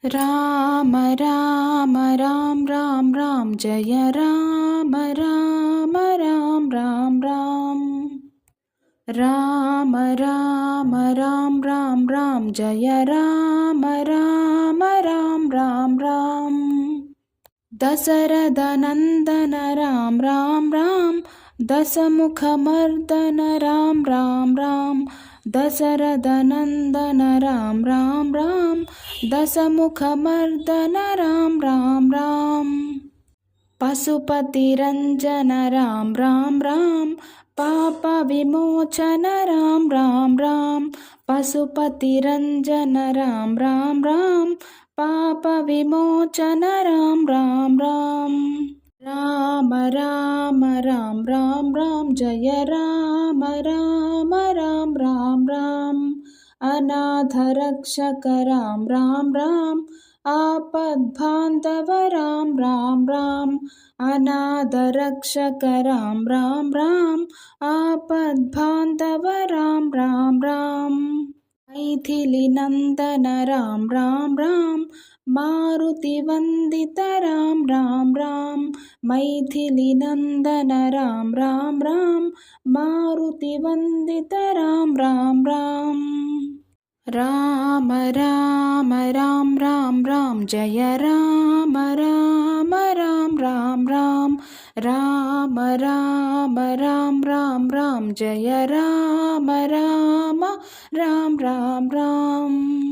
రామ రామ రామ రామ రామ జయ రామ రామ రామ రామ రామ రామ రామ రామ రామ రామ జయ రామ రామ రామ రామ రామ దశరథ నందన రామ రామ రామ దశముఖమర్దన రామ రామ రామ దశరథ నందన రామ రామ రామ దశముఖమర్దన రామ రామ రామ పశుపతి రంజన రామ రామ రామ పాప విమోచన రామ రామ రామ పశుపతి రంజన రామ రామ రామ పాప విమోచన రామ రామ రామ రామ రామ రామ రామ రామ జయ రామ రామ రామ రామ రామ అనాథ రక్షక రామ రామ రామ ఆపద్బాంధవ రామ రామ రామ అనాథ రక్షక రామ రామ రామ ఆపద్బాంధవ రామ రామ రామ మైథిలి నందన రామ రామ రామ మారుతి వందిత రామ రామ రామ మైథిలి నందన రామ రామ రామ మారుతి వందిత రామ రామ రామ రామ రామ రామ రామ జయ రామ రామ రామ రామ రామ రామ రామ రామ రామ రామ జయ రామ రామ రామ రామ రామ